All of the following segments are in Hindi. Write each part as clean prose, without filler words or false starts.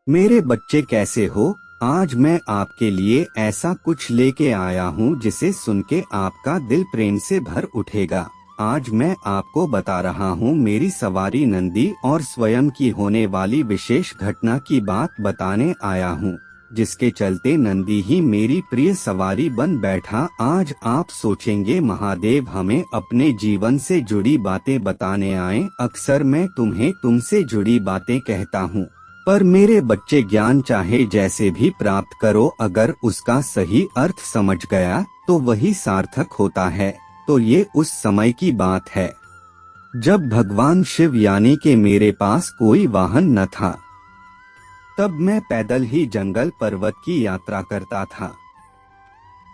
मेरे बच्चे कैसे हो। आज मैं आपके लिए ऐसा कुछ लेके आया हूँ जिसे सुन के आपका दिल प्रेम से भर उठेगा। आज मैं आपको बता रहा हूँ मेरी सवारी नंदी और स्वयं की होने वाली विशेष घटना की बात बताने आया हूँ, जिसके चलते नंदी ही मेरी प्रिय सवारी बन बैठा। आज आप सोचेंगे महादेव हमें अपने जीवन से जुड़ी बातें बताने आए। अक्सर मैं तुम्हें तुमसे जुड़ी बातें कहता हूँ, पर मेरे बच्चे ज्ञान चाहे जैसे भी प्राप्त करो, अगर उसका सही अर्थ समझ गया तो वही सार्थक होता है। तो ये उस समय की बात है जब भगवान शिव यानी के मेरे पास कोई वाहन न था। तब मैं पैदल ही जंगल पर्वत की यात्रा करता था।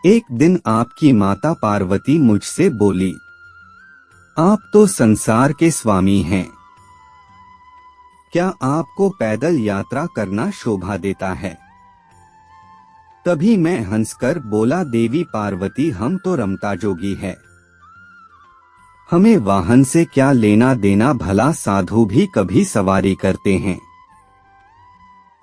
एक दिन आपकी माता पार्वती मुझसे बोली, आप तो संसार के स्वामी हैं, क्या आपको पैदल यात्रा करना शोभा देता है। तभी मैं हंसकर बोला, देवी पार्वती हम तो रमता जोगी है, हमें वाहन से क्या लेना देना, भला साधु भी कभी सवारी करते हैं।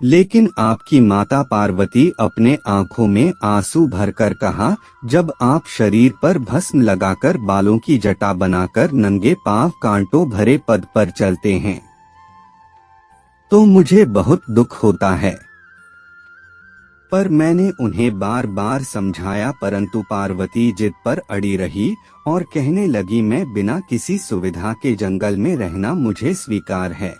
लेकिन आपकी माता पार्वती अपने आंखों में आंसू भरकर कहा, जब आप शरीर पर भस्म लगाकर बालों की जटा बनाकर नंगे पांव कांटों भरे पद पर चलते हैं तो मुझे बहुत दुख होता है। पर मैंने उन्हें बार बार समझाया, परंतु पार्वती जिद पर अड़ी रही और कहने लगी, मैं बिना किसी सुविधा के जंगल में रहना मुझे स्वीकार है,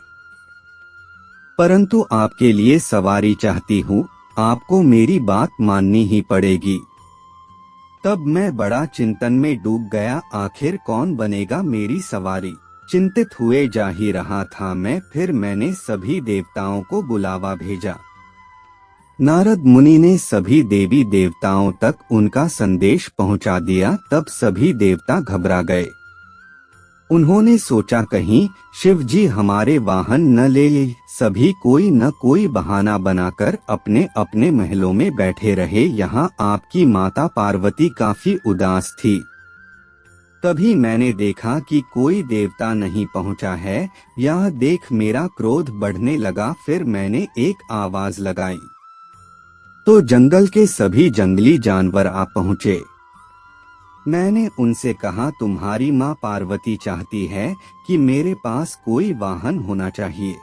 परंतु आपके लिए सवारी चाहती हूँ, आपको मेरी बात माननी ही पड़ेगी। तब मैं बड़ा चिंतन में डूब गया, आखिर कौन बनेगा मेरी सवारी। चिंतित हुए जा ही रहा था मैं, फिर मैंने सभी देवताओं को बुलावा भेजा। नारद मुनि ने सभी देवी देवताओं तक उनका संदेश पहुंचा दिया। तब सभी देवता घबरा गए। उन्होंने सोचा कहीं शिव जी हमारे वाहन न ले ले। सभी कोई न कोई बहाना बनाकर अपने अपने महलों में बैठे रहे। यहाँ आपकी माता पार्वती काफी उदास थी। तभी मैंने देखा कि कोई देवता नहीं पहुंचा है। यह देख मेरा क्रोध बढ़ने लगा। फिर मैंने एक आवाज लगाई तो जंगल के सभी जंगली जानवर आ पहुंचे। मैंने उनसे कहा, तुम्हारी माँ पार्वती चाहती है कि मेरे पास कोई वाहन होना चाहिए,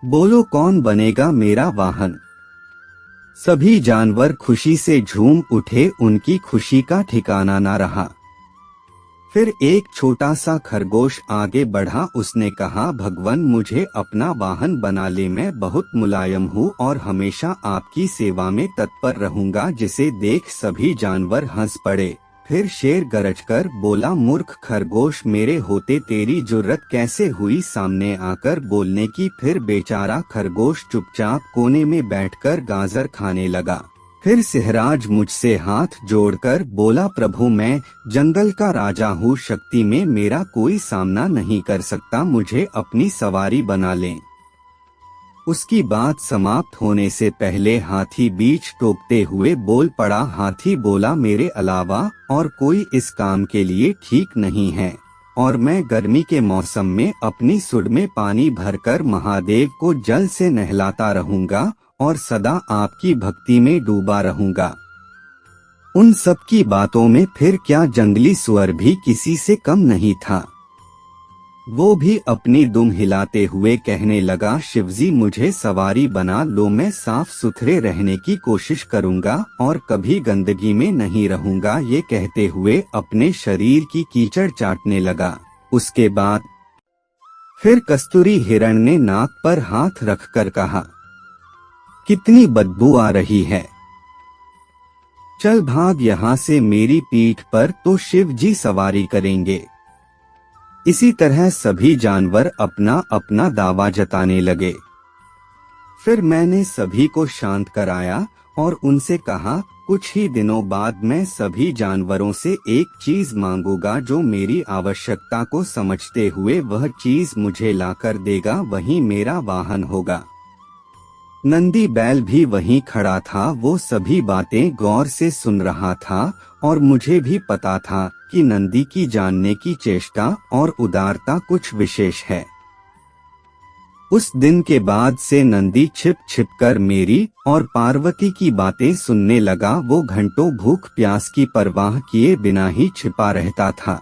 बोलो कौन बनेगा मेरा वाहन। सभी जानवर खुशी से झूम उठे, उनकी खुशी का ठिकाना न रहा। फिर एक छोटा सा खरगोश आगे बढ़ा। उसने कहा, भगवान मुझे अपना वाहन बना ले, मैं बहुत मुलायम हूँ और हमेशा आपकी सेवा में तत्पर रहूंगा। जिसे देख सभी जानवर हंस पड़े। फिर शेर गरजकर बोला, मूर्ख खरगोश, मेरे होते तेरी जुर्रत कैसे हुई सामने आकर बोलने की। फिर बेचारा खरगोश चुपचाप कोने में बैठकर गाजर खाने लगा। फिर सिहराज मुझसे हाथ जोड़कर बोला, प्रभु मैं जंगल का राजा हूँ, शक्ति में मेरा कोई सामना नहीं कर सकता, मुझे अपनी सवारी बना लें। उसकी बात समाप्त होने से पहले हाथी बीच टोकते हुए बोल पड़ा। हाथी बोला, मेरे अलावा और कोई इस काम के लिए ठीक नहीं है और मैं गर्मी के मौसम में अपनी सुड में पानी भरकर महादेव को जल से नहलाता रहूंगा और सदा आपकी भक्ति में डूबा रहूंगा। उन सब की बातों में फिर क्या, जंगली सुअर भी किसी से कम नहीं था। वो भी अपनी दुम हिलाते हुए कहने लगा, शिवजी मुझे सवारी बना लो, मैं साफ सुथरे रहने की कोशिश करूंगा और कभी गंदगी में नहीं रहूंगा। ये कहते हुए अपने शरीर की कीचड़ चाटने लगा। उसके बाद फिर कस्तूरी हिरण ने नाक पर हाथ रखकर कहा, कितनी बदबू आ रही है, चल भाग यहाँ से, मेरी पीठ पर तो शिव जी सवारी करेंगे। इसी तरह सभी जानवर अपना अपना दावा जताने लगे। फिर मैंने सभी को शांत कराया और उनसे कहा, कुछ ही दिनों बाद मैं सभी जानवरों से एक चीज मांगूंगा, जो मेरी आवश्यकता को समझते हुए वह चीज मुझे लाकर देगा, वही मेरा वाहन होगा। नंदी बैल भी वहीं खड़ा था। वो सभी बातें गौर से सुन रहा था और मुझे भी पता था कि नंदी की जानने की चेष्टा और उदारता कुछ विशेष है। उस दिन के बाद से नंदी छिप छिप कर मेरी और पार्वती की बातें सुनने लगा। वो घंटों भूख प्यास की परवाह किए बिना ही छिपा रहता था।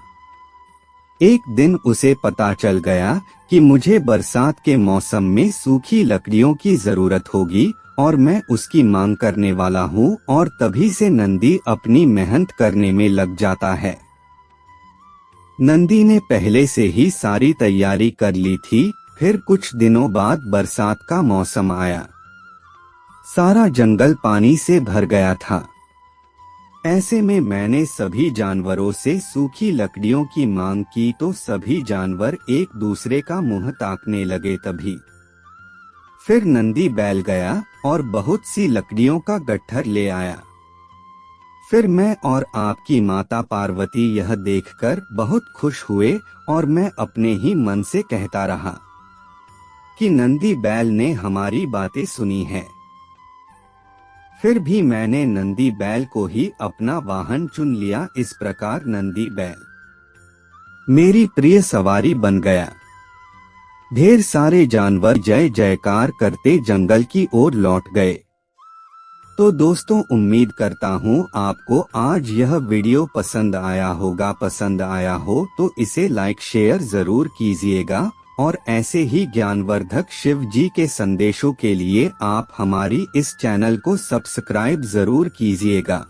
एक दिन उसे पता चल गया कि मुझे बरसात के मौसम में सूखी लकड़ियों की जरूरत होगी और मैं उसकी मांग करने वाला हूँ, और तभी से नंदी अपनी मेहनत करने में लग जाता है। नंदी ने पहले से ही सारी तैयारी कर ली थी। फिर कुछ दिनों बाद बरसात का मौसम आया। सारा जंगल पानी से भर गया था। ऐसे में मैंने सभी जानवरों से सूखी लकड़ियों की मांग की तो सभी जानवर एक दूसरे का मुंह ताकने लगे। तभी फिर नंदी बैल गया और बहुत सी लकड़ियों का गट्ठर ले आया। फिर मैं और आपकी माता पार्वती यह देखकर बहुत खुश हुए और मैं अपने ही मन से कहता रहा कि नंदी बैल ने हमारी बातें सुनी है। फिर भी मैंने नंदी बैल को ही अपना वाहन चुन लिया। इस प्रकार नंदी बैल मेरी प्रिय सवारी बन गया। ढेर सारे जानवर जय जयकार करते जंगल की ओर लौट गए। तो दोस्तों, उम्मीद करता हूँ आपको आज यह वीडियो पसंद आया होगा। पसंद आया हो तो इसे लाइक शेयर जरूर कीजिएगा और ऐसे ही ज्ञानवर्धक शिव जी के संदेशों के लिए आप हमारी इस चैनल को सब्सक्राइब जरूर कीजिएगा।